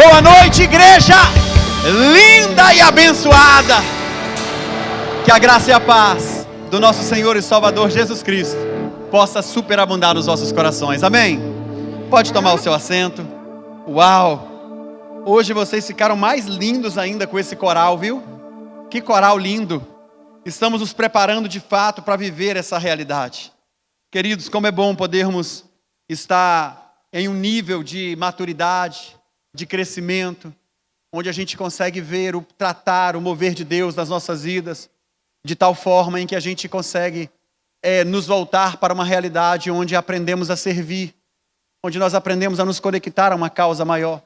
Boa noite, igreja linda e abençoada. Que a graça e a paz do nosso Senhor e Salvador Jesus Cristo possa superabundar nos nossos corações. Amém? Pode tomar o seu assento. Uau! Hoje vocês ficaram mais lindos ainda com esse coral, viu? Que coral lindo! Estamos nos preparando de fato para viver essa realidade. Queridos, como é bom podermos estar em um nível de maturidade, de crescimento, onde a gente consegue ver o tratar, o mover de Deus nas nossas vidas, de tal forma em que a gente consegue nos voltar para uma realidade onde aprendemos a servir, onde nós aprendemos a nos conectar a uma causa maior,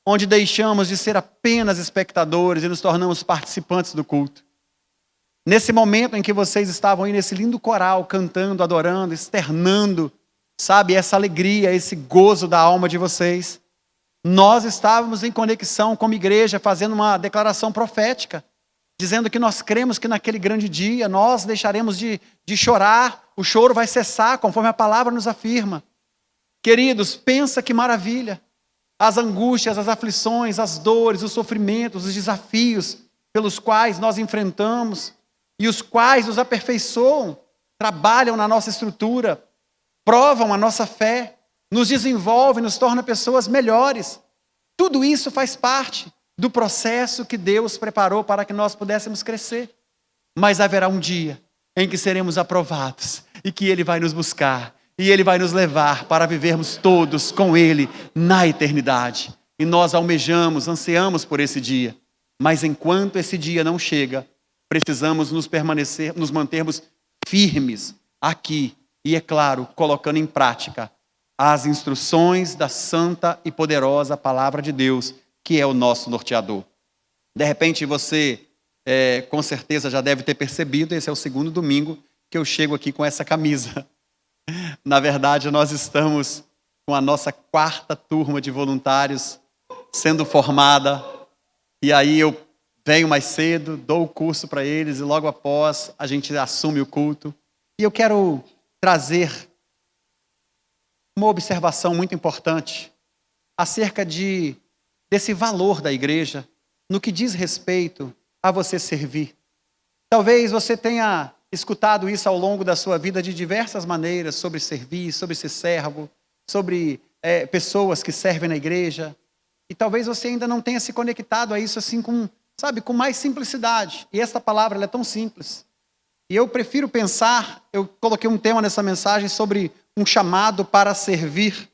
onde deixamos de ser apenas espectadores e nos tornamos participantes do culto. Nesse momento em que vocês estavam aí nesse lindo coral, cantando, adorando, externando, sabe, essa alegria, esse gozo da alma de vocês, nós estávamos em conexão como igreja, fazendo uma declaração profética, dizendo que nós cremos que naquele grande dia nós deixaremos de chorar, o choro vai cessar, conforme a palavra nos afirma. Queridos, pensa que maravilha, as angústias, as aflições, as dores, os sofrimentos, os desafios pelos quais nós enfrentamos e os quais nos aperfeiçoam, trabalham na nossa estrutura, provam a nossa fé, nos desenvolvem, nos torna pessoas melhores. Tudo isso faz parte do processo que Deus preparou para que nós pudéssemos crescer. Mas haverá um dia em que seremos aprovados e que Ele vai nos buscar e Ele vai nos levar para vivermos todos com Ele na eternidade. E nós almejamos, ansiamos por esse dia. Mas enquanto esse dia não chega, precisamos nos mantermos firmes aqui e, é claro, colocando em prática as instruções da santa e poderosa palavra de Deus, que é o nosso norteador. De repente você, com certeza já deve ter percebido, esse é o segundo domingo que eu chego aqui com essa camisa. Na verdade, nós estamos com a nossa 4ª turma de voluntários sendo formada, e aí eu venho mais cedo, dou o curso para eles, e logo após a gente assume o culto. E eu quero trazer uma observação muito importante acerca desse valor da igreja no que diz respeito a você servir. Talvez você tenha escutado isso ao longo da sua vida de diversas maneiras, sobre servir, sobre ser servo, sobre pessoas que servem na igreja. E talvez você ainda não tenha se conectado a isso assim com mais simplicidade. E esta palavra ela é tão simples. E eu prefiro pensar, eu coloquei um tema nessa mensagem sobre um chamado para servir,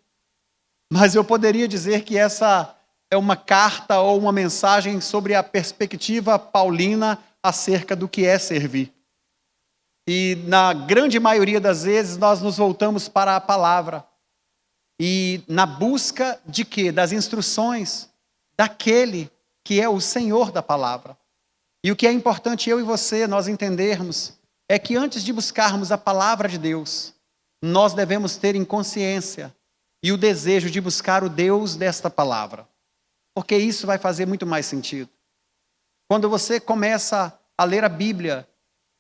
mas eu poderia dizer que essa é uma carta ou uma mensagem sobre a perspectiva paulina acerca do que é servir. E na grande maioria das vezes nós nos voltamos para a palavra e na busca de quê? Das instruções daquele que é o Senhor da palavra. E o que é importante eu e você nós entendermos é que antes de buscarmos a palavra de Deus, nós devemos ter em consciência e o desejo de buscar o Deus desta palavra. Porque isso vai fazer muito mais sentido. Quando você começa a ler a Bíblia,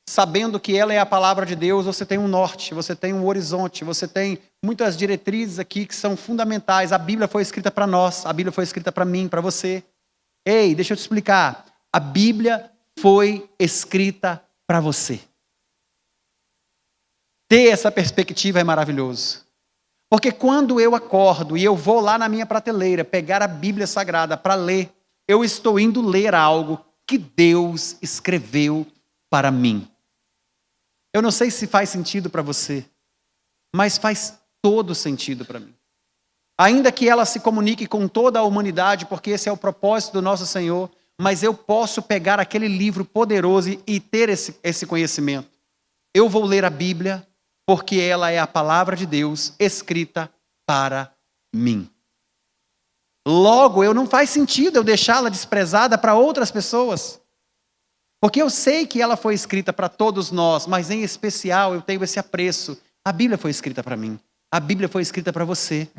sabendo que ela é a palavra de Deus, você tem um norte, você tem um horizonte, você tem muitas diretrizes aqui que são fundamentais. A Bíblia foi escrita para nós, a Bíblia foi escrita para mim, para você. Ei, deixa eu te explicar. A Bíblia foi escrita para você. Ter essa perspectiva é maravilhoso. Porque quando eu acordo e eu vou lá na minha prateleira pegar a Bíblia Sagrada para ler, eu estou indo ler algo que Deus escreveu para mim. Eu não sei se faz sentido para você, mas faz todo sentido para mim. Ainda que ela se comunique com toda a humanidade, porque esse é o propósito do nosso Senhor, mas eu posso pegar aquele livro poderoso e ter esse conhecimento. Eu vou ler a Bíblia porque ela é a palavra de Deus escrita para mim. Logo, não faz sentido eu deixá-la desprezada para outras pessoas. Porque eu sei que ela foi escrita para todos nós, mas em especial eu tenho esse apreço. A Bíblia foi escrita para mim. A Bíblia foi escrita para você.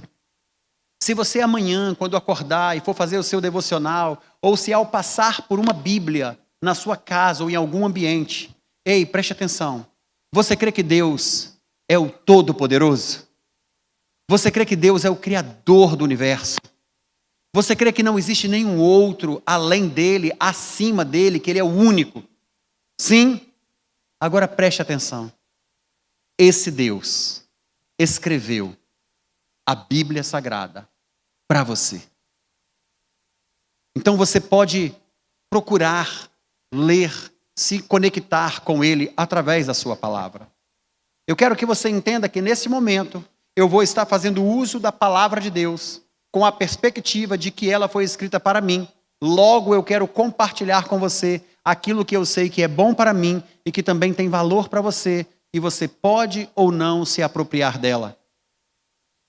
Se você amanhã, quando acordar e for fazer o seu devocional, ou se ao passar por uma Bíblia na sua casa ou em algum ambiente, ei, preste atenção. Você crê que Deus é o Todo-Poderoso? Você crê que Deus é o Criador do universo? Você crê que não existe nenhum outro além dele, acima dele, que ele é o único? Sim? Agora preste atenção. Esse Deus escreveu a Bíblia Sagrada para você. Então você pode procurar, ler, se conectar com Ele através da sua palavra. Eu quero que você entenda que nesse momento eu vou estar fazendo uso da palavra de Deus com a perspectiva de que ela foi escrita para mim. Logo eu quero compartilhar com você aquilo que eu sei que é bom para mim e que também tem valor para você, e você pode ou não se apropriar dela.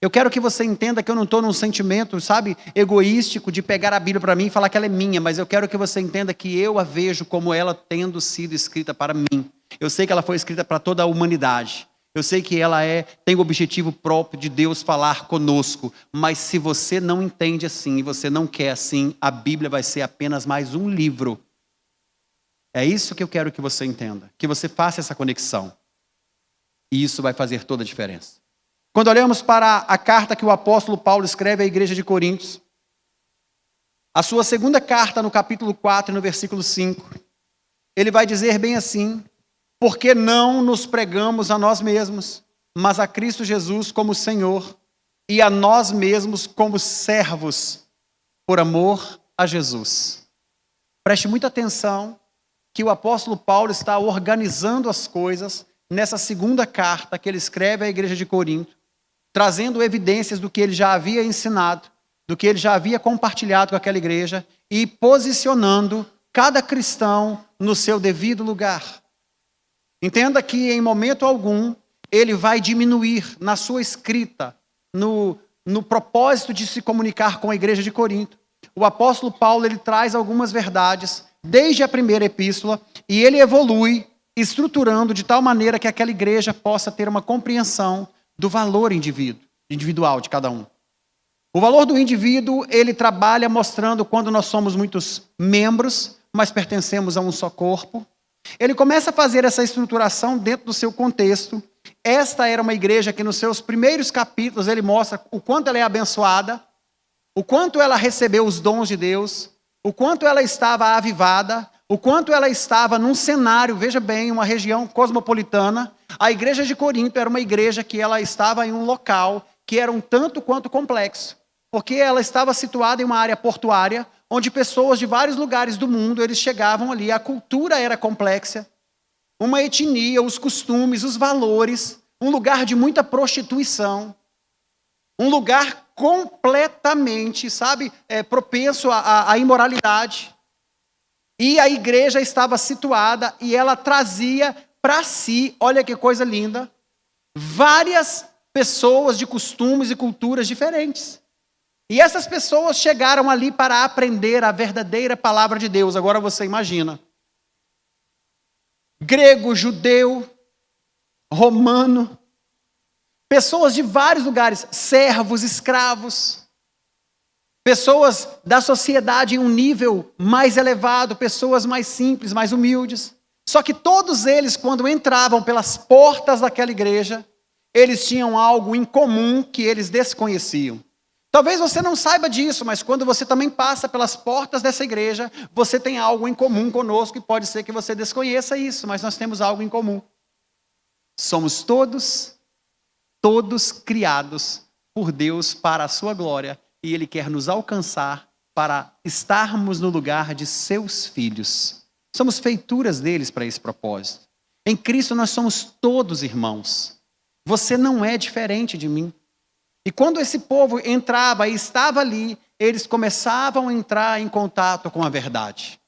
Eu quero que você entenda que eu não estou num sentimento, sabe, egoístico de pegar a Bíblia para mim e falar que ela é minha, mas eu quero que você entenda que eu a vejo como ela tendo sido escrita para mim. Eu sei que ela foi escrita para toda a humanidade. Eu sei que ela tem o objetivo próprio de Deus falar conosco, mas se você não entende assim e você não quer assim, a Bíblia vai ser apenas mais um livro. É isso que eu quero que você entenda, que você faça essa conexão. E isso vai fazer toda a diferença. Quando olhamos para a carta que o apóstolo Paulo escreve à igreja de Coríntios, a sua segunda carta, no capítulo 4, no versículo 5, ele vai dizer bem assim: porque não nos pregamos a nós mesmos, mas a Cristo Jesus como Senhor, e a nós mesmos como servos, por amor a Jesus. Preste muita atenção que o apóstolo Paulo está organizando as coisas nessa segunda carta que ele escreve à igreja de Corinto, trazendo evidências do que ele já havia ensinado, do que ele já havia compartilhado com aquela igreja e posicionando cada cristão no seu devido lugar. Entenda que em momento algum ele vai diminuir na sua escrita, no propósito de se comunicar com a igreja de Corinto. O apóstolo Paulo ele traz algumas verdades desde a primeira epístola e ele evolui, estruturando de tal maneira que aquela igreja possa ter uma compreensão do valor individual de cada um. O valor do indivíduo, ele trabalha mostrando quando nós somos muitos membros, mas pertencemos a um só corpo. Ele começa a fazer essa estruturação dentro do seu contexto. Esta era uma igreja que nos seus primeiros capítulos ele mostra o quanto ela é abençoada, o quanto ela recebeu os dons de Deus, o quanto ela estava avivada, o quanto ela estava num cenário, veja bem, uma região cosmopolitana. A igreja de Corinto era uma igreja que ela estava em um local que era um tanto quanto complexo, porque ela estava situada em uma área portuária, onde pessoas de vários lugares do mundo, eles chegavam ali, a cultura era complexa, uma etnia, os costumes, os valores, um lugar de muita prostituição, um lugar completamente, sabe, propenso à imoralidade. E a igreja estava situada e ela trazia para si, olha que coisa linda, várias pessoas de costumes e culturas diferentes. E essas pessoas chegaram ali para aprender a verdadeira palavra de Deus. Agora você imagina. Grego, judeu, romano, pessoas de vários lugares, servos, escravos, pessoas da sociedade em um nível mais elevado, pessoas mais simples, mais humildes. Só que todos eles, quando entravam pelas portas daquela igreja, eles tinham algo em comum que eles desconheciam. Talvez você não saiba disso, mas quando você também passa pelas portas dessa igreja, você tem algo em comum conosco e pode ser que você desconheça isso, mas nós temos algo em comum. Somos todos criados por Deus para a sua glória e Ele quer nos alcançar para estarmos no lugar de seus filhos. Somos feituras deles para esse propósito. Em Cristo nós somos todos irmãos. Você não é diferente de mim. E quando esse povo entrava e estava ali, eles começavam a entrar em contato com a verdade.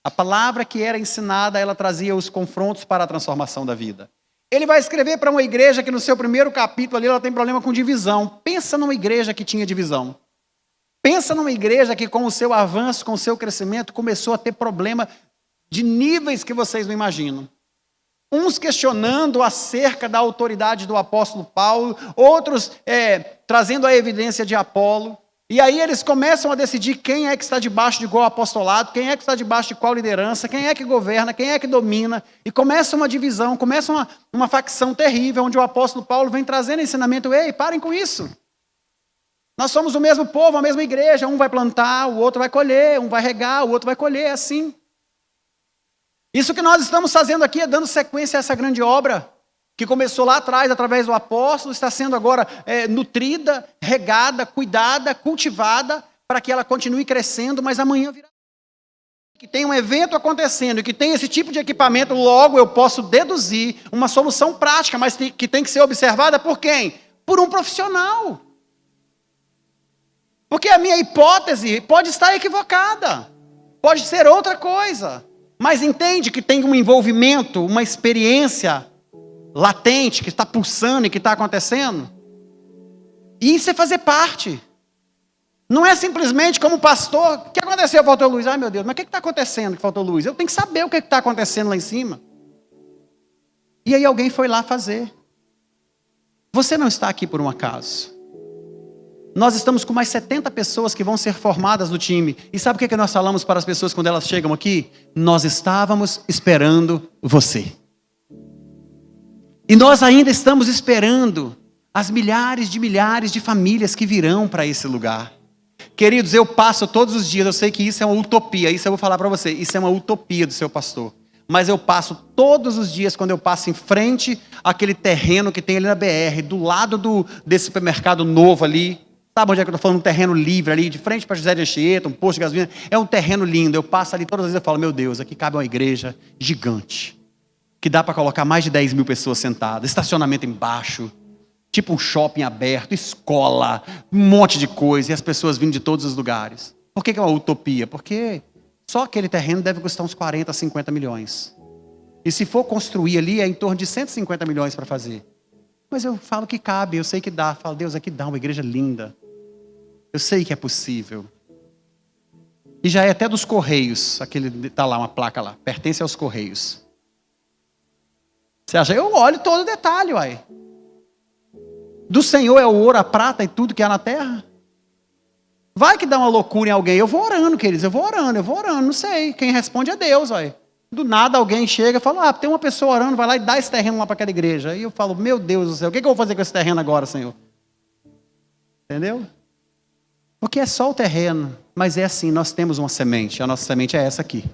A palavra que era ensinada, ela trazia os confrontos para a transformação da vida. Ele vai escrever para uma igreja que no seu primeiro capítulo ali, ela tem problema com divisão. Pensa numa igreja que tinha divisão. Pensa numa igreja que com o seu avanço, com o seu crescimento, começou a ter problema de níveis que vocês não imaginam. Uns questionando acerca da autoridade do apóstolo Paulo, outros trazendo a evidência de Apolo. E aí eles começam a decidir quem é que está debaixo de qual apostolado, quem é que está debaixo de qual liderança, quem é que governa, quem é que domina. E começa uma divisão, começa uma facção terrível, onde o apóstolo Paulo vem trazendo ensinamento. Ei, parem com isso. Nós somos o mesmo povo, a mesma igreja. Um vai plantar, o outro vai colher, um vai regar, o outro vai colher, é assim. Isso que nós estamos fazendo aqui é dando sequência a essa grande obra, que começou lá atrás, através do apóstolo, está sendo agora nutrida, regada, cuidada, cultivada, para que ela continue crescendo, mas amanhã virá. Que tem um evento acontecendo, que tem esse tipo de equipamento, logo eu posso deduzir uma solução prática, mas que tem que ser observada por quem? Por um profissional. Porque a minha hipótese pode estar equivocada, pode ser outra coisa. Mas entende que tem um envolvimento, uma experiência latente, que está pulsando e que está acontecendo? E isso é fazer parte. Não é simplesmente como pastor, o que aconteceu, faltou luz? Ai meu Deus, mas o que está acontecendo que faltou luz? Eu tenho que saber o que está acontecendo lá em cima. E aí alguém foi lá fazer. Você não está aqui por um acaso. Nós estamos com mais 70 pessoas que vão ser formadas no time. E sabe o que nós falamos para as pessoas quando elas chegam aqui? Nós estávamos esperando você. E nós ainda estamos esperando as milhares de famílias que virão para esse lugar. Queridos, eu passo todos os dias, eu sei que isso é uma utopia, isso eu vou falar para você, isso é uma utopia do seu pastor. Mas eu passo todos os dias, quando eu passo em frente àquele terreno que tem ali na BR, do lado desse supermercado novo ali. Sabe onde é que eu estou falando? Um terreno livre ali, de frente para José de Anchieta, um posto de gasolina. É um terreno lindo. Eu passo ali todas as vezes e falo, meu Deus, aqui cabe uma igreja gigante. Que dá para colocar mais de 10 mil pessoas sentadas. Estacionamento embaixo. Tipo um shopping aberto, escola, um monte de coisa. E as pessoas vindo de todos os lugares. Por que é uma utopia? Porque só aquele terreno deve custar uns 40, 50 milhões. E se for construir ali, é em torno de 150 milhões para fazer. Mas eu falo que cabe, eu sei que dá. Falo, Deus, aqui dá uma igreja linda. Eu sei que é possível. E já é até dos Correios. Aquele está lá, uma placa lá. Pertence aos Correios. Você acha? Eu olho todo o detalhe, uai. Do Senhor é o ouro, a prata e tudo que há na terra. Vai que dá uma loucura em alguém. Eu vou orando, queridos. Eu vou orando. Não sei. Quem responde é Deus, uai. Do nada alguém chega e fala, tem uma pessoa orando, vai lá e dá esse terreno lá para aquela igreja. Aí eu falo, meu Deus do céu, o que eu vou fazer com esse terreno agora, Senhor? Entendeu? Porque é só o terreno, mas é assim, nós temos uma semente, a nossa semente é essa aqui.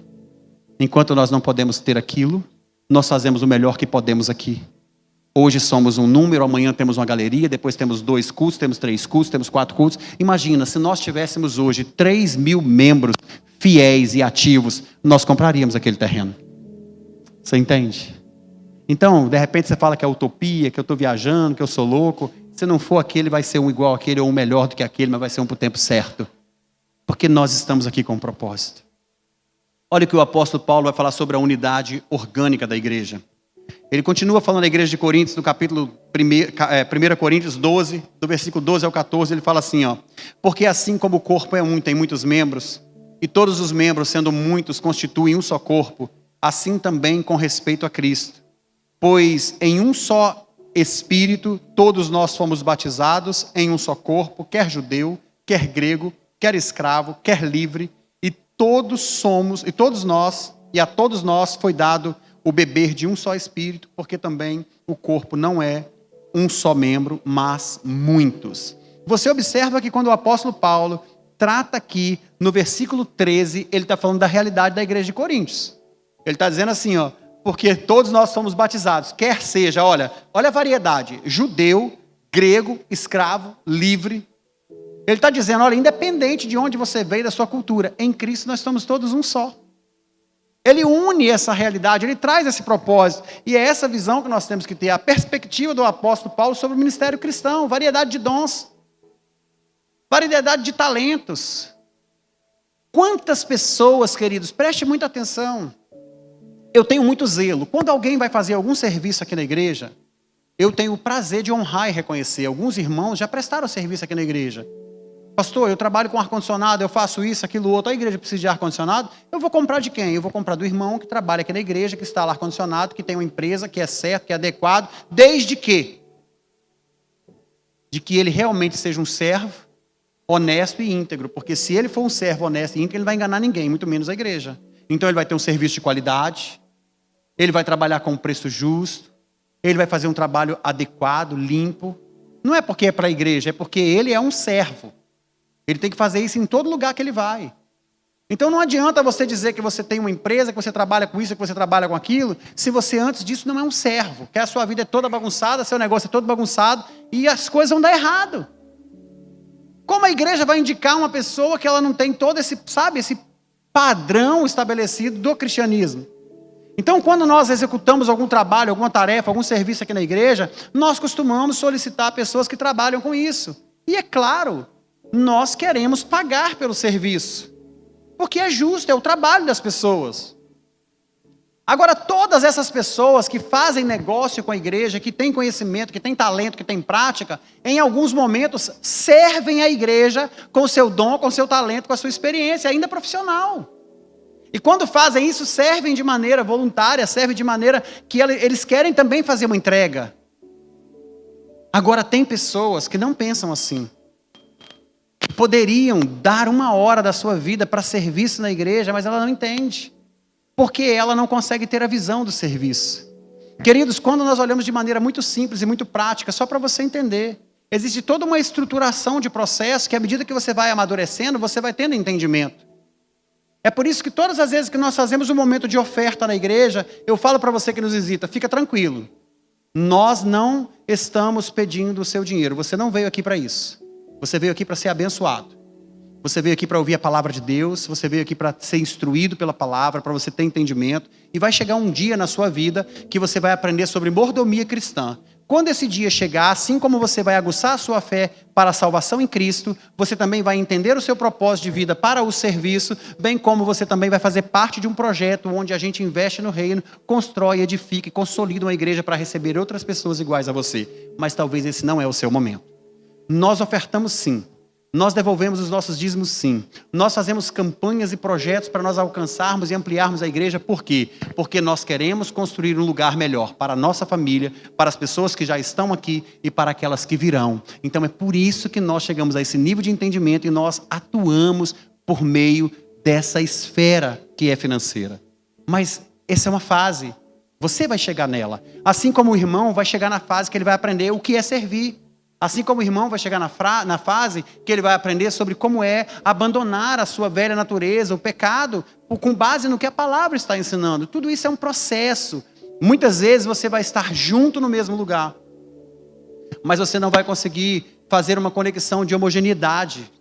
Enquanto nós não podemos ter aquilo, nós fazemos o melhor que podemos aqui. Hoje somos um número, amanhã temos uma galeria, depois temos 2 cultos, temos 3 cultos, temos 4 cultos. Imagina, se nós tivéssemos hoje 3 mil membros fiéis e ativos, nós compraríamos aquele terreno. Você entende? Então, de repente você fala que é utopia, que eu estou viajando, que eu sou louco. Se não for aquele, vai ser um igual àquele ou um melhor do que aquele, mas vai ser um para o tempo certo. Porque nós estamos aqui com um propósito. Olha o que o apóstolo Paulo vai falar sobre a unidade orgânica da igreja. Ele continua falando da igreja de Coríntios, no capítulo 1 Coríntios 12, do versículo 12 ao 14, ele fala assim, porque assim como o corpo é um, tem muitos membros, e todos os membros, sendo muitos, constituem um só corpo, assim também com respeito a Cristo. Pois em um só Espírito, todos nós fomos batizados em um só corpo, quer judeu, quer grego, quer escravo, quer livre, e a todos nós foi dado o beber de um só Espírito, porque também o corpo não é um só membro, mas muitos. Você observa que quando o apóstolo Paulo trata aqui, no versículo 13, ele está falando da realidade da igreja de Coríntios. Ele está dizendo assim, porque todos nós somos batizados, quer seja, olha a variedade, judeu, grego, escravo, livre. Ele está dizendo, olha, independente de onde você veio, da sua cultura, em Cristo nós somos todos um só. Ele une essa realidade, ele traz esse propósito, e é essa visão que nós temos que ter, a perspectiva do apóstolo Paulo sobre o ministério cristão, variedade de dons, variedade de talentos. Quantas pessoas, queridos, preste muita atenção. Eu tenho muito zelo. Quando alguém vai fazer algum serviço aqui na igreja, eu tenho o prazer de honrar e reconhecer. Alguns irmãos já prestaram serviço aqui na igreja. Pastor, eu trabalho com ar-condicionado, eu faço isso, aquilo, outro. A igreja precisa de ar-condicionado. Eu vou comprar de quem? Eu vou comprar do irmão que trabalha aqui na igreja, que instala ar-condicionado, que tem uma empresa, que é certo, que é adequado. Desde que? De que ele realmente seja um servo honesto e íntegro. Porque se ele for um servo honesto e íntegro, ele não vai enganar ninguém, muito menos a igreja. Então ele vai ter um serviço de qualidade. Ele vai trabalhar com um preço justo. Ele vai fazer um trabalho adequado, limpo. Não é porque é para a igreja, é porque ele é um servo. Ele tem que fazer isso em todo lugar que ele vai. Então não adianta você dizer que você tem uma empresa, que você trabalha com isso, que você trabalha com aquilo, se você antes disso não é um servo, que a sua vida é toda bagunçada, seu negócio é todo bagunçado e as coisas vão dar errado. Como a igreja vai indicar uma pessoa que ela não tem todo esse, sabe, esse padrão estabelecido do cristianismo? Então, quando nós executamos algum trabalho, alguma tarefa, algum serviço aqui na igreja, nós costumamos solicitar pessoas que trabalham com isso. E é claro, nós queremos pagar pelo serviço, porque é justo, é o trabalho das pessoas. Agora, todas essas pessoas que fazem negócio com a igreja, que têm conhecimento, que têm talento, que têm prática, em alguns momentos servem a igreja com o seu dom, com o seu talento, com a sua experiência, ainda profissional. E quando fazem isso, servem de maneira voluntária, servem de maneira que eles querem também fazer uma entrega. Agora, tem pessoas que não pensam assim. Poderiam dar 1 hora da sua vida para serviço na igreja, mas ela não entende. Porque ela não consegue ter a visão do serviço. Queridos, quando nós olhamos de maneira muito simples e muito prática, só para você entender, existe toda uma estruturação de processo que à medida que você vai amadurecendo, você vai tendo entendimento. É por isso que todas as vezes que nós fazemos um momento de oferta na igreja, eu falo para você que nos visita, fica tranquilo. Nós não estamos pedindo o seu dinheiro, você não veio aqui para isso. Você veio aqui para ser abençoado. Você veio aqui para ouvir a palavra de Deus, você veio aqui para ser instruído pela palavra, para você ter entendimento. E vai chegar um dia na sua vida que você vai aprender sobre mordomia cristã. Quando esse dia chegar, assim como você vai aguçar a sua fé para a salvação em Cristo, você também vai entender o seu propósito de vida para o serviço, bem como você também vai fazer parte de um projeto onde a gente investe no reino, constrói, edifica e consolida uma igreja para receber outras pessoas iguais a você. Mas talvez esse não é o seu momento. Nós ofertamos sim. Nós devolvemos os nossos dízimos sim. Nós fazemos campanhas e projetos para nós alcançarmos e ampliarmos a igreja. Por quê? Porque nós queremos construir um lugar melhor para a nossa família, para as pessoas que já estão aqui e para aquelas que virão. Então é por isso que nós chegamos a esse nível de entendimento e nós atuamos por meio dessa esfera que é financeira. Mas essa é uma fase. Você vai chegar nela. Assim como o irmão vai chegar na fase que ele vai aprender o que é servir. Assim como o irmão vai chegar na fase que ele vai aprender sobre como é abandonar a sua velha natureza, o pecado, com base no que a palavra está ensinando. Tudo isso é um processo. Muitas vezes você vai estar junto no mesmo lugar, mas você não vai conseguir fazer uma conexão de homogeneidade.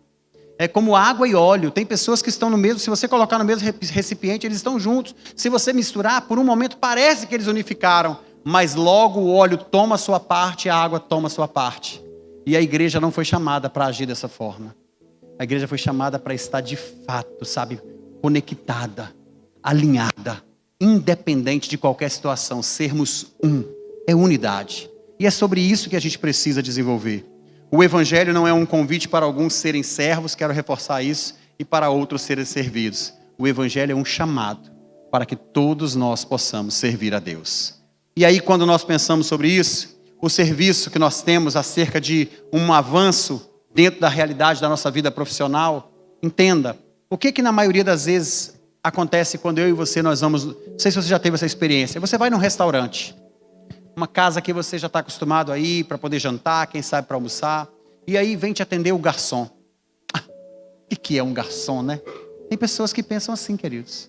É como água e óleo. Tem pessoas que estão no mesmo, se você colocar no mesmo recipiente, eles estão juntos. Se você misturar, por um momento parece que eles unificaram, mas logo o óleo toma a sua parte e a água toma a sua parte. E a igreja não foi chamada para agir dessa forma. A igreja foi chamada para estar de fato, sabe, conectada, alinhada, independente de qualquer situação, sermos um. É unidade. E é sobre isso que a gente precisa desenvolver. O evangelho não é um convite para alguns serem servos, quero reforçar isso, e para outros serem servidos. O evangelho é um chamado para que todos nós possamos servir a Deus. E aí, quando nós pensamos sobre isso, o serviço que nós temos acerca de um avanço dentro da realidade da nossa vida profissional, entenda, o que na maioria das vezes acontece quando eu e você nós vamos, não sei se você já teve essa experiência, você vai num restaurante, uma casa que você já está acostumado a ir para poder jantar, quem sabe para almoçar, e aí vem te atender o garçom. O que é um garçom, né? Tem pessoas que pensam assim, queridos.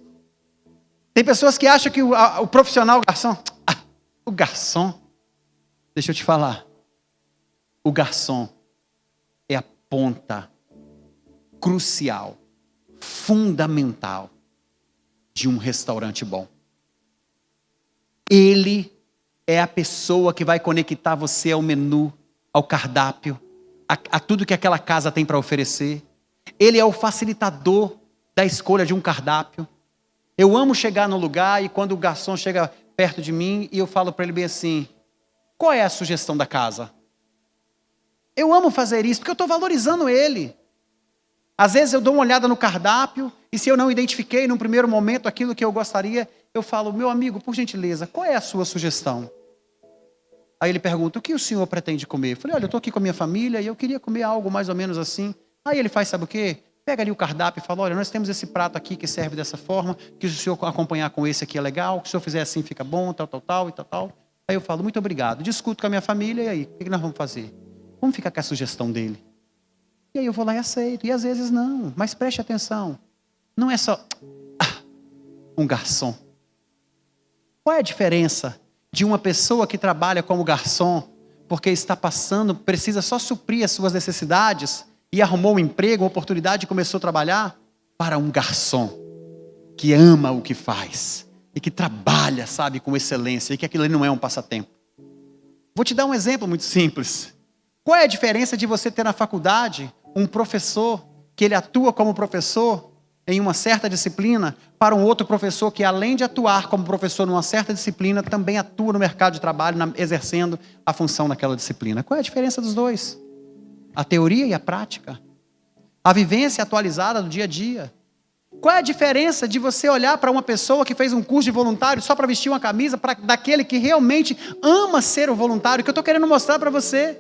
Tem pessoas que acham que o profissional, o garçom, deixa eu te falar, o garçom é a ponta crucial, fundamental de um restaurante bom. Ele é a pessoa que vai conectar você ao menu, ao cardápio, a tudo que aquela casa tem para oferecer. Ele é o facilitador da escolha de um cardápio. Eu amo chegar no lugar e quando o garçom chega perto de mim e eu falo para ele bem assim, qual é a sugestão da casa? Eu amo fazer isso porque eu estou valorizando ele. Às vezes eu dou uma olhada no cardápio e se eu não identifiquei num primeiro momento aquilo que eu gostaria, eu falo, meu amigo, por gentileza, qual é a sua sugestão? Aí ele pergunta, o que o senhor pretende comer? Eu falei, olha, eu estou aqui com a minha família e eu queria comer algo mais ou menos assim. Aí ele faz, sabe o quê? Pega ali o cardápio e fala, olha, nós temos esse prato aqui que serve dessa forma, que se o senhor acompanhar com esse aqui é legal, que se o senhor fizer assim fica bom, tal. Aí eu falo, muito obrigado. Discuto com a minha família e aí, o que nós vamos fazer? Vamos ficar com a sugestão dele. E aí eu vou lá e aceito. E às vezes não. Mas preste atenção. Não é só um garçom. Qual é a diferença de uma pessoa que trabalha como garçom, porque está passando, precisa só suprir as suas necessidades, e arrumou um emprego, uma oportunidade e começou a trabalhar, para um garçom que ama o que faz e que trabalha, sabe, com excelência, e que aquilo ali não é um passatempo. Vou te dar um exemplo muito simples. Qual é a diferença de você ter na faculdade um professor que ele atua como professor em uma certa disciplina, para um outro professor que, além de atuar como professor numa certa disciplina, também atua no mercado de trabalho, exercendo a função naquela disciplina? Qual é a diferença dos dois? A teoria e a prática. A vivência atualizada do dia a dia. Qual é a diferença de você olhar para uma pessoa que fez um curso de voluntário só para vestir uma camisa, daquele que realmente ama ser o voluntário? O que eu estou querendo mostrar para você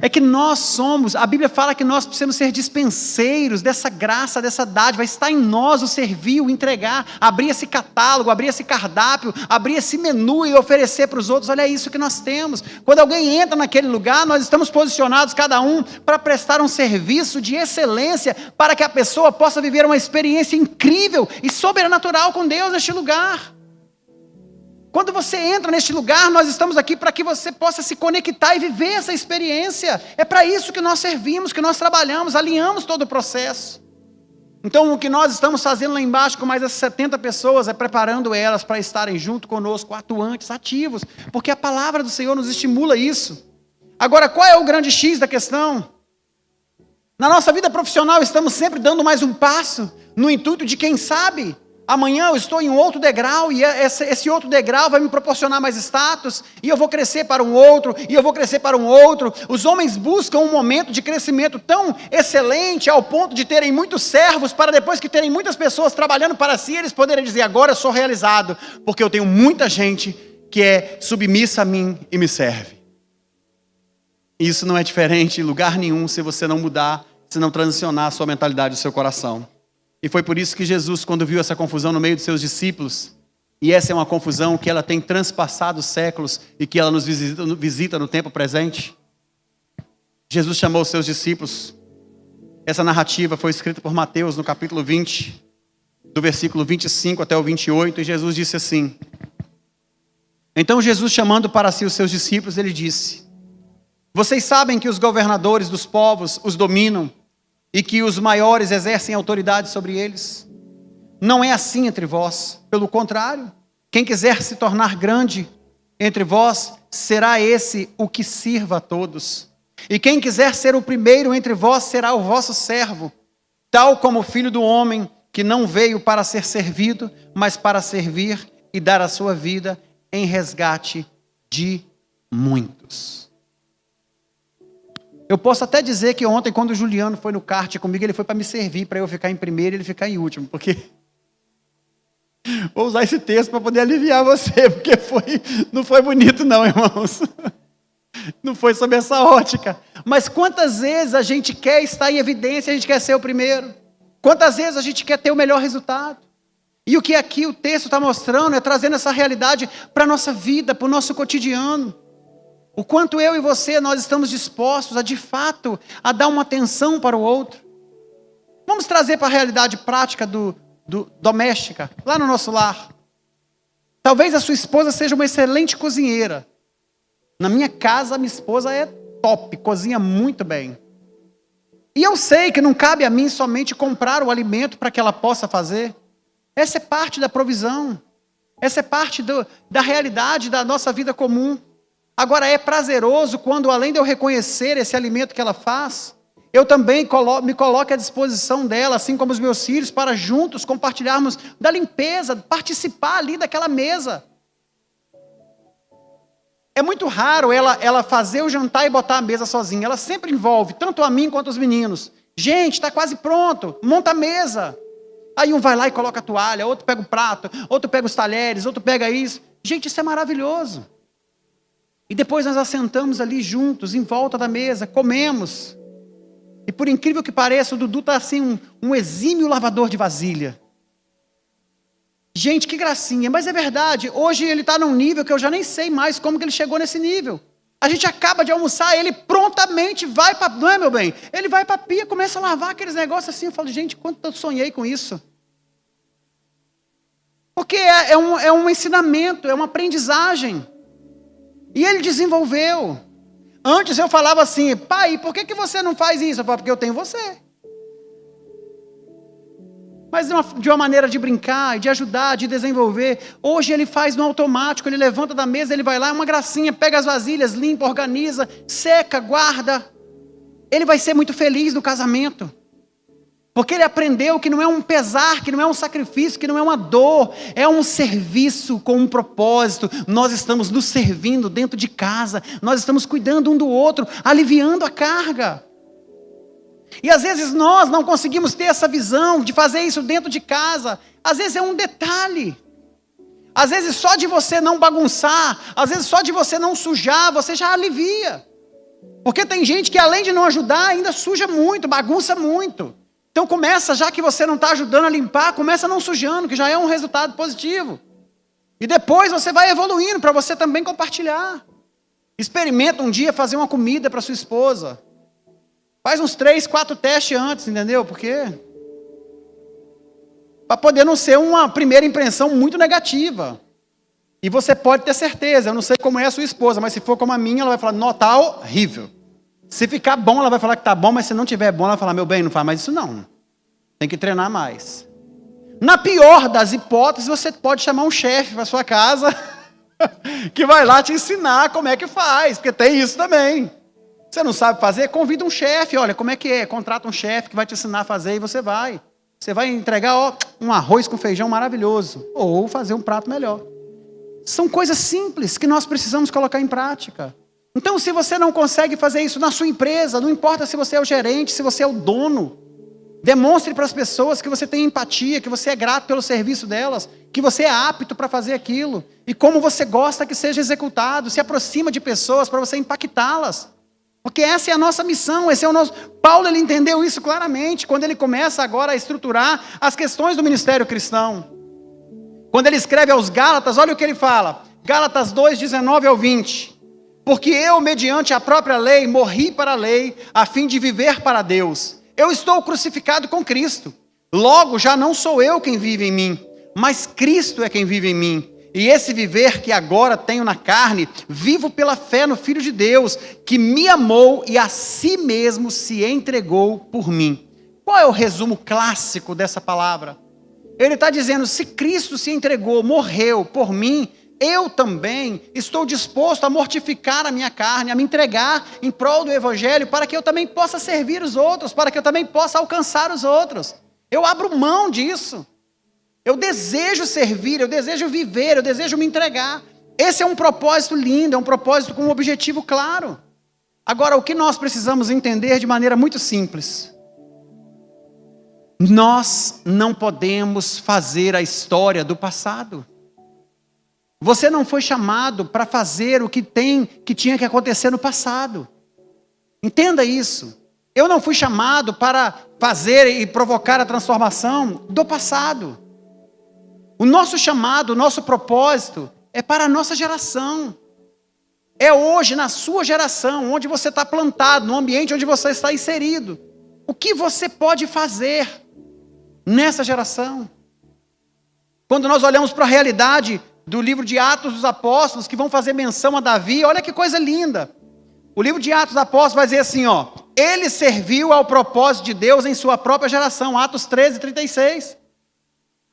é que nós somos, a Bíblia fala que nós precisamos ser dispenseiros dessa graça, dessa dádiva. Está em nós o servir, o entregar, abrir esse catálogo, abrir esse cardápio, abrir esse menu e oferecer para os outros. Olha isso que nós temos. Quando alguém entra naquele lugar, nós estamos posicionados cada um para prestar um serviço de excelência, para que a pessoa possa viver uma experiência incrível e sobrenatural com Deus neste lugar. Quando você entra neste lugar, nós estamos aqui para que você possa se conectar e viver essa experiência. É para isso que nós servimos, que nós trabalhamos, alinhamos todo o processo. Então, o que nós estamos fazendo lá embaixo com mais essas 70 pessoas é preparando elas para estarem junto conosco, atuantes, ativos, porque a palavra do Senhor nos estimula isso. Agora, qual é o grande X da questão? Na nossa vida profissional, estamos sempre dando mais um passo, no intuito de, quem sabe, amanhã eu estou em um outro degrau, e esse outro degrau vai me proporcionar mais status, e eu vou crescer para um outro, e eu vou crescer para um outro. Os homens buscam um momento de crescimento tão excelente, ao ponto de terem muitos servos, para depois que terem muitas pessoas trabalhando para si, eles poderem dizer: agora eu sou realizado, porque eu tenho muita gente que é submissa a mim e me serve. Isso não é diferente em lugar nenhum, se você não mudar, se não transicionar a sua mentalidade, o seu coração. E foi por isso que Jesus, quando viu essa confusão no meio de seus discípulos, e essa é uma confusão que ela tem transpassado séculos e que ela nos visita no tempo presente, Jesus chamou os seus discípulos. Essa narrativa foi escrita por Mateus no capítulo 20, do versículo 25 até o 28, e Jesus disse assim: então Jesus, chamando para si os seus discípulos, ele disse: vocês sabem que os governadores dos povos os dominam, e que os maiores exercem autoridade sobre eles. Não é assim entre vós. Pelo contrário, quem quiser se tornar grande entre vós, será esse o que sirva a todos. E quem quiser ser o primeiro entre vós, será o vosso servo. Tal como o Filho do Homem, que não veio para ser servido, mas para servir e dar a sua vida em resgate de muitos. Eu posso até dizer que ontem, quando o Juliano foi no kart comigo, ele foi para me servir, para eu ficar em primeiro e ele ficar em último, porque vou usar esse texto para poder aliviar você, porque não foi bonito não, irmãos. Não foi sob essa ótica. Mas quantas vezes a gente quer estar em evidência, a gente quer ser o primeiro? Quantas vezes a gente quer ter o melhor resultado? E o que aqui o texto está mostrando é trazendo essa realidade para a nossa vida, para o nosso cotidiano. O quanto eu e você, nós estamos dispostos a, de fato, a dar uma atenção para o outro. Vamos trazer para a realidade prática doméstica, lá no nosso lar. Talvez a sua esposa seja uma excelente cozinheira. Na minha casa, a minha esposa é top, cozinha muito bem. E eu sei que não cabe a mim somente comprar o alimento para que ela possa fazer. Essa é parte da provisão. Essa é parte da realidade da nossa vida comum. Agora, é prazeroso quando, além de eu reconhecer esse alimento que ela faz, eu também me coloco à disposição dela, assim como os meus filhos, para juntos compartilharmos da limpeza, participar ali daquela mesa. É muito raro ela fazer o jantar e botar a mesa sozinha. Ela sempre envolve, tanto a mim quanto os meninos. Gente, está quase pronto, monta a mesa. Aí um vai lá e coloca a toalha, outro pega o prato, outro pega os talheres, outro pega isso. Gente, isso é maravilhoso. E depois nós assentamos ali juntos, em volta da mesa, comemos. E por incrível que pareça, o Dudu está assim, um exímio lavador de vasilha. Gente, que gracinha, mas é verdade, hoje ele está num nível que eu já nem sei mais como que ele chegou nesse nível. A gente acaba de almoçar, ele prontamente vai para, não é, meu bem? Ele vai para a pia, começa a lavar aqueles negócios assim. Eu falo, gente, quanto eu sonhei com isso. Porque é um ensinamento, é uma aprendizagem. E ele desenvolveu. Antes eu falava assim, pai, por que você não faz isso? Eu falava, porque eu tenho você. Mas de uma maneira de brincar, de ajudar, de desenvolver. Hoje ele faz no automático, ele levanta da mesa, ele vai lá, uma gracinha, pega as vasilhas, limpa, organiza, seca, guarda. Ele vai ser muito feliz no casamento. Porque ele aprendeu que não é um pesar, que não é um sacrifício, que não é uma dor, é um serviço com um propósito. Nós estamos nos servindo dentro de casa, nós estamos cuidando um do outro, aliviando a carga. E às vezes nós não conseguimos ter essa visão de fazer isso dentro de casa. Às vezes é um detalhe. Às vezes só de você não bagunçar, às vezes só de você não sujar, você já alivia. Porque tem gente que além de não ajudar, ainda suja muito, bagunça muito. Então começa, já que você não está ajudando a limpar, começa não sujando, que já é um resultado positivo. E depois você vai evoluindo para você também compartilhar. Experimenta um dia fazer uma comida para sua esposa. Faz uns 3, 4 testes antes, entendeu? Porque para poder não ser uma primeira impressão muito negativa. E você pode ter certeza, eu não sei como é a sua esposa, mas se for como a minha, ela vai falar, não, tá horrível. Se ficar bom, ela vai falar que tá bom, mas se não tiver bom, ela vai falar, meu bem, não faz mais isso não. Tem que treinar mais. Na pior das hipóteses, você pode chamar um chefe para sua casa, que vai lá te ensinar como é que faz, porque tem isso também. Você não sabe fazer? Convida um chefe, olha, como é que é? Contrata um chefe que vai te ensinar a fazer e você vai. Você vai entregar um arroz com feijão maravilhoso, ou fazer um prato melhor. São coisas simples que nós precisamos colocar em prática. Então, se você não consegue fazer isso na sua empresa, não importa se você é o gerente, se você é o dono, demonstre para as pessoas que você tem empatia, que você é grato pelo serviço delas, que você é apto para fazer aquilo, e como você gosta que seja executado, se aproxima de pessoas para você impactá-las. Porque essa é a nossa missão, esse é o nosso... Paulo, ele entendeu isso claramente, quando ele começa agora a estruturar as questões do ministério cristão. Quando ele escreve aos Gálatas, olha o que ele fala, Gálatas 2, 19 ao 20. Porque eu, mediante a própria lei, morri para a lei, a fim de viver para Deus. Eu estou crucificado com Cristo. Logo, já não sou eu quem vive em mim, mas Cristo é quem vive em mim. E esse viver que agora tenho na carne, vivo pela fé no Filho de Deus, que me amou e a si mesmo se entregou por mim. Qual é o resumo clássico dessa palavra? Ele está dizendo, se Cristo se entregou, morreu por mim, eu também estou disposto a mortificar a minha carne, a me entregar em prol do Evangelho, para que eu também possa servir os outros, para que eu também possa alcançar os outros. Eu abro mão disso. Eu desejo servir, eu desejo viver, eu desejo me entregar. Esse é um propósito lindo, é um propósito com um objetivo claro. Agora, o que nós precisamos entender de maneira muito simples. Nós não podemos fazer a história do passado. Você não foi chamado para fazer o que tinha que acontecer no passado. Entenda isso. Eu não fui chamado para fazer e provocar a transformação do passado. O nosso chamado, o nosso propósito é para a nossa geração. É hoje, na sua geração, onde você está plantado, no ambiente onde você está inserido. O que você pode fazer nessa geração? Quando nós olhamos para a realidade do livro de Atos dos Apóstolos, que vão fazer menção a Davi, olha que coisa linda. O livro de Atos dos Apóstolos vai dizer assim, ele serviu ao propósito de Deus em sua própria geração, Atos 13, 36.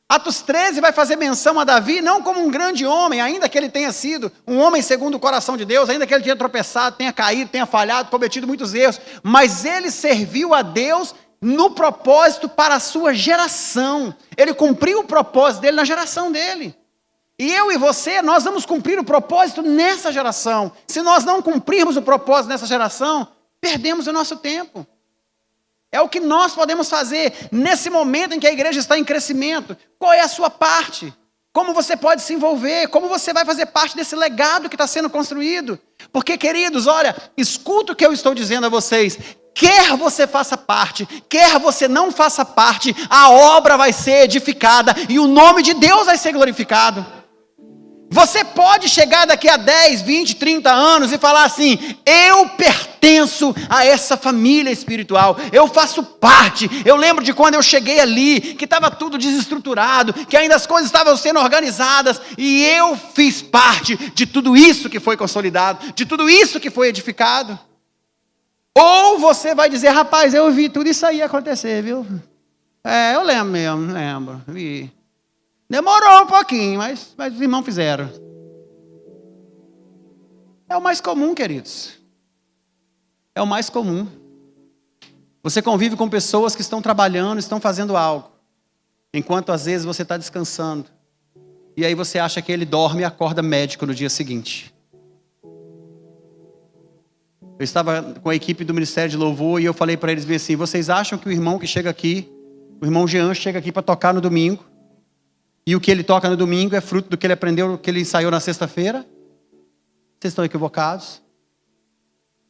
Atos 13 vai fazer menção a Davi, não como um grande homem, ainda que ele tenha sido um homem segundo o coração de Deus, ainda que ele tenha tropeçado, tenha caído, tenha falhado, cometido muitos erros, mas ele serviu a Deus no propósito para a sua geração. Ele cumpriu o propósito dele na geração dele. E eu e você, nós vamos cumprir o propósito nessa geração. Se nós não cumprirmos o propósito nessa geração, perdemos o nosso tempo. É o que nós podemos fazer nesse momento em que a igreja está em crescimento. Qual é a sua parte? Como você pode se envolver? Como você vai fazer parte desse legado que está sendo construído? Porque, queridos, olha, escuta o que eu estou dizendo a vocês. Quer você faça parte, quer você não faça parte, a obra vai ser edificada e o nome de Deus vai ser glorificado. Você pode chegar daqui a 10, 20, 30 anos e falar assim: eu pertenço a essa família espiritual, eu faço parte. Eu lembro de quando eu cheguei ali, que estava tudo desestruturado, que ainda as coisas estavam sendo organizadas, e eu fiz parte de tudo isso que foi consolidado, de tudo isso que foi edificado. Ou você vai dizer: rapaz, eu vi tudo isso aí acontecer, viu? Eu lembro mesmo, vi. Demorou um pouquinho, mas os irmãos fizeram. É o mais comum, queridos. É o mais comum. Você convive com pessoas que estão trabalhando, estão fazendo algo, enquanto às vezes você está descansando. E aí você acha que ele dorme e acorda médico no dia seguinte. Eu estava com a equipe do Ministério de Louvor e eu falei para eles bem assim: vocês acham que o irmão que chega aqui, o irmão Jean chega aqui para tocar no domingo, e o que ele toca no domingo é fruto do que ele aprendeu, do que ele ensaiou na sexta-feira? Vocês estão equivocados.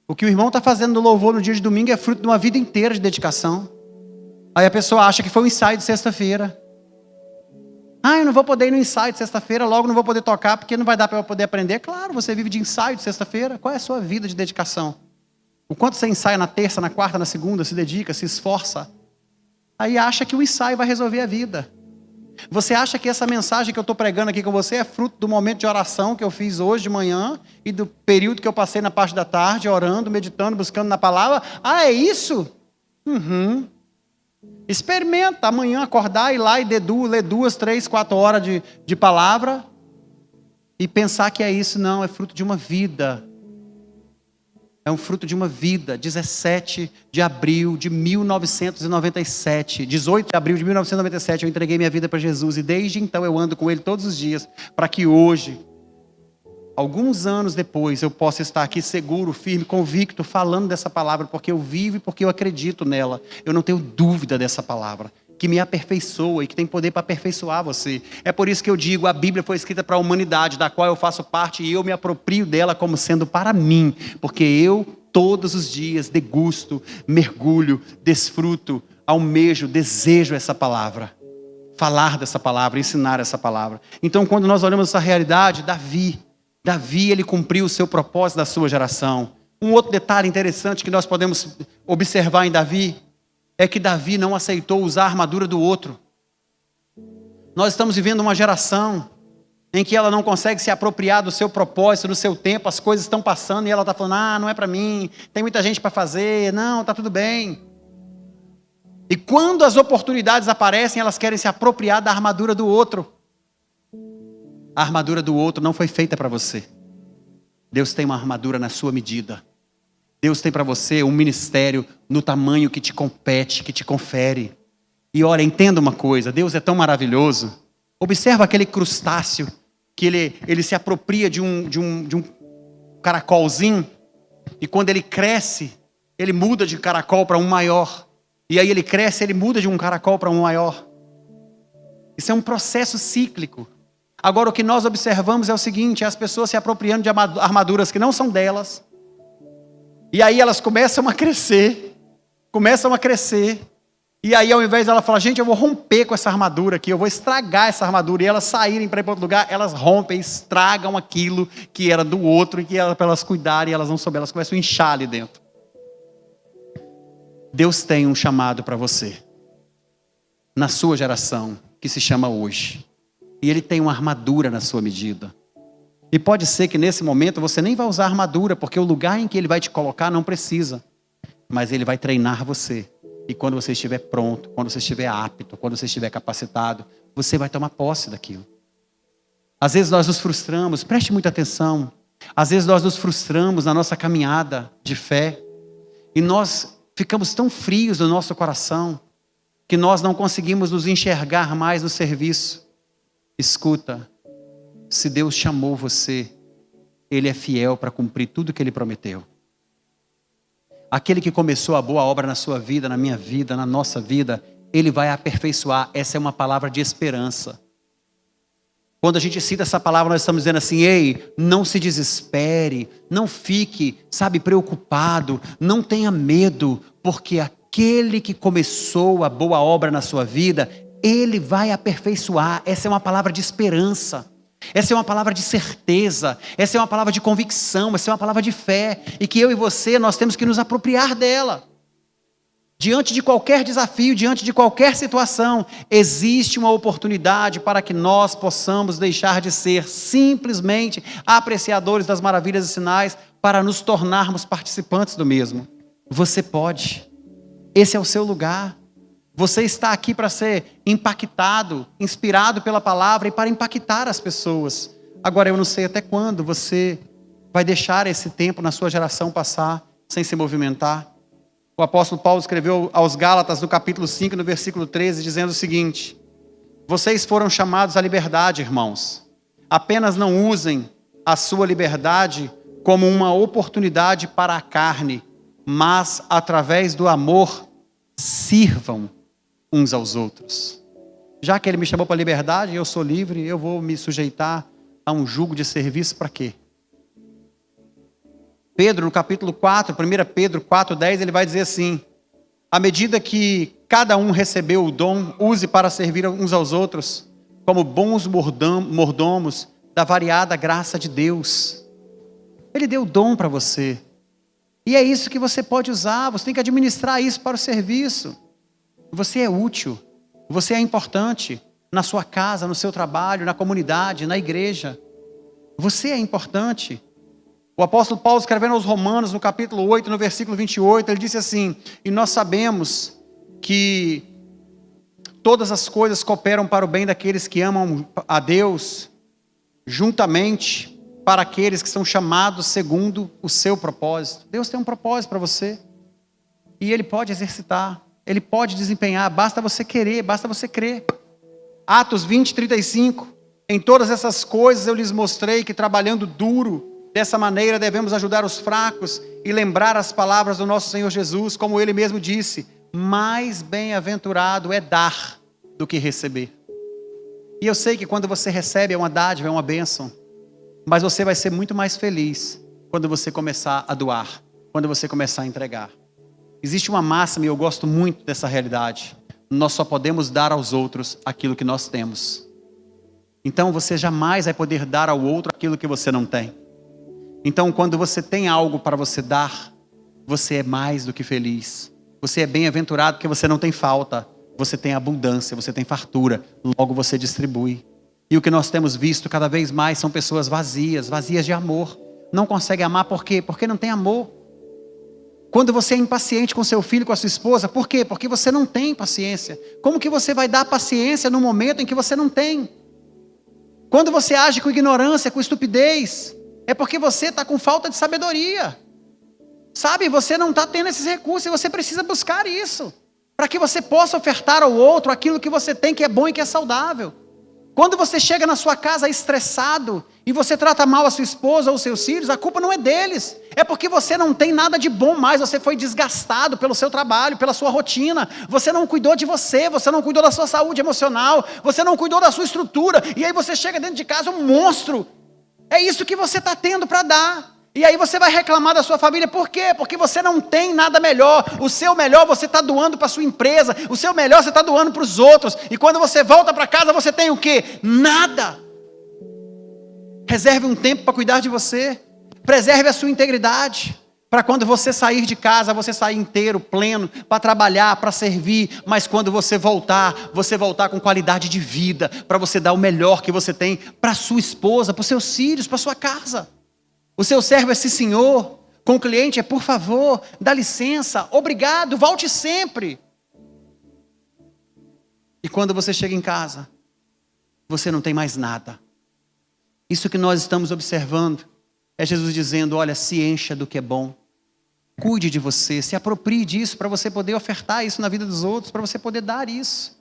O que o irmão está fazendo no louvor no dia de domingo é fruto de uma vida inteira de dedicação. Aí a pessoa acha que foi um ensaio de sexta-feira. Eu não vou poder ir no ensaio de sexta-feira, logo não vou poder tocar, porque não vai dar para eu poder aprender. Claro, você vive de ensaio de sexta-feira. Qual é a sua vida de dedicação? O quanto você ensaia na terça, na quarta, na segunda, se dedica, se esforça. Aí acha que o ensaio vai resolver a vida. Você acha que essa mensagem que eu estou pregando aqui com você é fruto do momento de oração que eu fiz hoje de manhã e do período que eu passei na parte da tarde, orando, meditando, buscando na palavra? É isso? Experimenta amanhã acordar, ir lá e ler 2, 3, 4 horas de palavra e pensar que é isso. Não, é fruto de uma vida. É um fruto de uma vida. 17 de abril de 1997, 18 de abril de 1997, eu entreguei minha vida para Jesus. E desde então eu ando com Ele todos os dias, para que hoje, alguns anos depois, eu possa estar aqui seguro, firme, convicto, falando dessa palavra, porque eu vivo e porque eu acredito nela. Eu não tenho dúvida dessa palavra, que me aperfeiçoa e que tem poder para aperfeiçoar você. É por isso que eu digo, a Bíblia foi escrita para a humanidade, da qual eu faço parte, e eu me aproprio dela como sendo para mim, porque eu todos os dias degusto, mergulho, desfruto, almejo, desejo essa palavra, falar dessa palavra, ensinar essa palavra. Então, quando nós olhamos essa realidade, Davi, ele cumpriu o seu propósito da sua geração. Um outro detalhe interessante que nós podemos observar em Davi, é que Davi não aceitou usar a armadura do outro. Nós estamos vivendo uma geração em que ela não consegue se apropriar do seu propósito, do seu tempo, as coisas estão passando e ela está falando: não é para mim, tem muita gente para fazer, não, está tudo bem. E quando as oportunidades aparecem, elas querem se apropriar da armadura do outro. A armadura do outro não foi feita para você. Deus tem uma armadura na sua medida. Deus tem para você um ministério no tamanho que te compete, que te confere. E olha, entenda uma coisa, Deus é tão maravilhoso. Observa aquele crustáceo, que ele se apropria de um caracolzinho, e quando ele cresce, ele muda de caracol para um maior. E aí ele cresce, ele muda de um caracol para um maior. Isso é um processo cíclico. Agora o que nós observamos é o seguinte: as pessoas se apropriando de armaduras que não são delas. E aí elas começam a crescer. E aí ao invés dela falar: gente, eu vou romper com essa armadura aqui, eu vou estragar essa armadura. E elas saírem para ir para outro lugar, elas rompem, estragam aquilo que era do outro. E que era para elas cuidarem, e elas não souberam, elas começam a inchar ali dentro. Deus tem um chamado para você, na sua geração, que se chama hoje. E Ele tem uma armadura na sua medida. E pode ser que nesse momento você nem vai usar armadura, porque o lugar em que Ele vai te colocar não precisa. Mas Ele vai treinar você. E quando você estiver pronto, quando você estiver apto, quando você estiver capacitado, você vai tomar posse daquilo. Às vezes nós nos frustramos, preste muita atenção. Às vezes nós nos frustramos na nossa caminhada de fé. E nós ficamos tão frios no nosso coração, que nós não conseguimos nos enxergar mais no serviço. Escuta. Se Deus chamou você, Ele é fiel para cumprir tudo que Ele prometeu. Aquele que começou a boa obra na sua vida, na minha vida, na nossa vida, Ele vai aperfeiçoar. Essa é uma palavra de esperança. Quando a gente cita essa palavra, nós estamos dizendo assim: ei, não se desespere, não fique, preocupado, não tenha medo, porque aquele que começou a boa obra na sua vida, Ele vai aperfeiçoar. Essa é uma palavra de esperança. Essa é uma palavra de certeza, essa é uma palavra de convicção, essa é uma palavra de fé, e que eu e você, nós temos que nos apropriar dela. Diante de qualquer desafio, diante de qualquer situação, existe uma oportunidade para que nós possamos deixar de ser simplesmente apreciadores das maravilhas e sinais, para nos tornarmos participantes do mesmo. Você pode, esse é o seu lugar. Você está aqui para ser impactado, inspirado pela palavra e para impactar as pessoas. Agora, eu não sei até quando você vai deixar esse tempo na sua geração passar sem se movimentar. O apóstolo Paulo escreveu aos Gálatas, no capítulo 5, no versículo 13, dizendo o seguinte: vocês foram chamados à liberdade, irmãos. Apenas não usem a sua liberdade como uma oportunidade para a carne, mas através do amor, sirvam uns aos outros. Já que ele me chamou para a liberdade, eu sou livre, eu vou me sujeitar a um jugo de serviço para quê? Pedro, no capítulo 4, 1 Pedro 4,10, ele vai dizer assim: à medida que cada um recebeu o dom, use para servir uns aos outros, como bons mordomos da variada graça de Deus. Ele deu o dom para você, e é isso que você pode usar, você tem que administrar isso para o serviço. Você é útil, você é importante, na sua casa, no seu trabalho, na comunidade, na igreja. Você é importante. O apóstolo Paulo, escrevendo aos Romanos, no capítulo 8, no versículo 28, ele disse assim: e nós sabemos que todas as coisas cooperam para o bem daqueles que amam a Deus, juntamente para aqueles que são chamados segundo o seu propósito. Deus tem um propósito para você, e Ele pode exercitar, Ele pode desempenhar, basta você querer, basta você crer. Atos 20, 35, em todas essas coisas eu lhes mostrei que trabalhando duro, dessa maneira devemos ajudar os fracos e lembrar as palavras do nosso Senhor Jesus, como Ele mesmo disse: mais bem-aventurado é dar do que receber. E eu sei que quando você recebe é uma dádiva, é uma bênção, mas você vai ser muito mais feliz quando você começar a doar, quando você começar a entregar. Existe uma máxima, e eu gosto muito dessa realidade: nós só podemos dar aos outros aquilo que nós temos. Então você jamais vai poder dar ao outro aquilo que você não tem. Então, quando você tem algo para você dar, você é mais do que feliz. Você é bem-aventurado porque você não tem falta. Você tem abundância, você tem fartura. Logo você distribui. E o que nós temos visto cada vez mais são pessoas vazias, vazias de amor. Não conseguem amar por quê? Porque não tem amor. Quando você é impaciente com seu filho, com a sua esposa, por quê? Porque você não tem paciência. Como que você vai dar paciência no momento em que você não tem? Quando você age com ignorância, com estupidez, é porque você está com falta de sabedoria. Sabe, você não está tendo esses recursos e você precisa buscar isso, para que você possa ofertar ao outro aquilo que você tem, que é bom e que é saudável. Quando você chega na sua casa estressado e você trata mal a sua esposa ou os seus filhos, a culpa não é deles. É porque você não tem nada de bom mais, você foi desgastado pelo seu trabalho, pela sua rotina. Você não cuidou de você não cuidou da sua saúde emocional, você não cuidou da sua estrutura. E aí você chega dentro de casa um monstro. É isso que você está tendo para dar. E aí você vai reclamar da sua família. Por quê? Porque você não tem nada melhor. O seu melhor você está doando para a sua empresa. O seu melhor você está doando para os outros. E quando você volta para casa, você tem o quê? Nada. Reserve um tempo para cuidar de você. Preserve a sua integridade. Para quando você sair de casa, você sair inteiro, pleno, para trabalhar, para servir. Mas quando você voltar com qualidade de vida, para você dar o melhor que você tem para a sua esposa, para os seus filhos, para a sua casa. O seu servo é sim, senhor. Com o cliente é por favor, dá licença, obrigado, volte sempre. E quando você chega em casa, você não tem mais nada. Isso que nós estamos observando é Jesus dizendo: olha, se encha do que é bom. Cuide de você, se aproprie disso para você poder ofertar isso na vida dos outros, para você poder dar isso.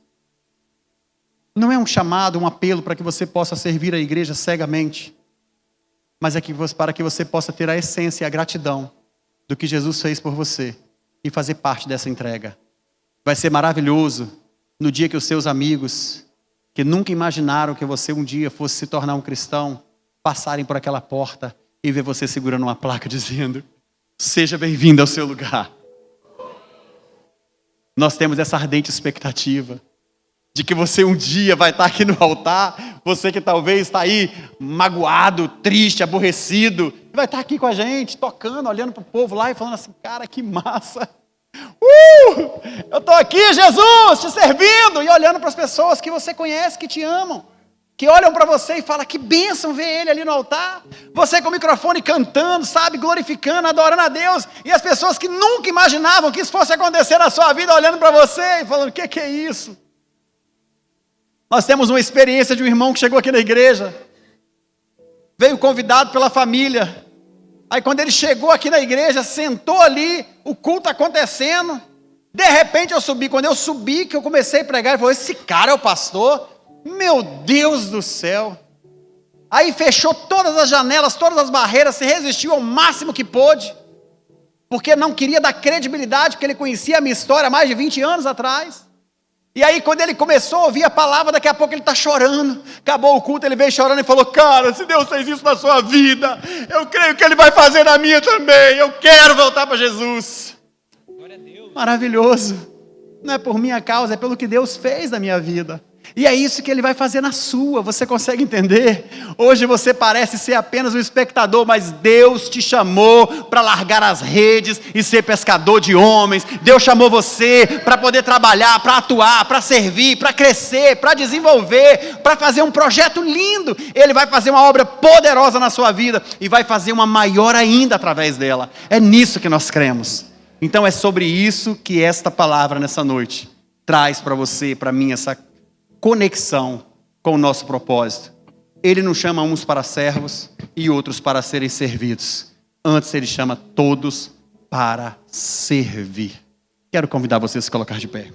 Não é um chamado, um apelo para que você possa servir a igreja cegamente, mas é para que você possa ter a essência e a gratidão do que Jesus fez por você e fazer parte dessa entrega. Vai ser maravilhoso no dia que os seus amigos, que nunca imaginaram que você um dia fosse se tornar um cristão, passarem por aquela porta e ver você segurando uma placa dizendo: seja bem-vindo ao seu lugar. Nós temos essa ardente expectativa de que você um dia vai estar aqui no altar, Você que talvez está aí magoado, triste, aborrecido, vai estar aqui com a gente, tocando, olhando para o povo lá e falando assim, cara, que massa. Eu estou aqui, Jesus, te servindo, e olhando para as pessoas que você conhece, que te amam, que olham para você e falam, que bênção ver ele ali no altar. Você com o microfone cantando, sabe, glorificando, adorando a Deus, e as pessoas que nunca imaginavam que isso fosse acontecer na sua vida, olhando para você e falando, o que é isso? Nós temos uma experiência de um irmão que chegou aqui na igreja, veio convidado pela família. Aí quando ele chegou aqui na igreja, sentou ali, o culto acontecendo, de repente eu subi. Quando eu subi, que eu comecei a pregar, ele falou, esse cara é o pastor? Meu Deus do céu. Aí fechou todas as janelas, todas as barreiras, se resistiu ao máximo que pôde, porque não queria dar credibilidade, porque ele conhecia a minha história há mais de 20 anos atrás. E aí quando ele começou a ouvir a palavra, daqui a pouco ele está chorando. Acabou o culto, ele veio chorando e falou, cara, se Deus fez isso na sua vida, eu creio que Ele vai fazer na minha também. Eu quero voltar para Jesus. Glória a Deus. Maravilhoso. Não é por minha causa, é pelo que Deus fez na minha vida. E é isso que Ele vai fazer na sua. Você consegue entender? Hoje você parece ser apenas um espectador, mas Deus te chamou para largar as redes e ser pescador de homens. Deus chamou você para poder trabalhar, para atuar, para servir, para crescer, para desenvolver, para fazer um projeto lindo. Ele vai fazer uma obra poderosa na sua vida e vai fazer uma maior ainda através dela. É nisso que nós cremos. Então é sobre isso que esta palavra nessa noite traz para você, para mim, essa conexão com o nosso propósito. Ele não chama uns para servos e outros para serem servidos. Antes Ele chama todos para servir. Quero convidar vocês a se colocar de pé.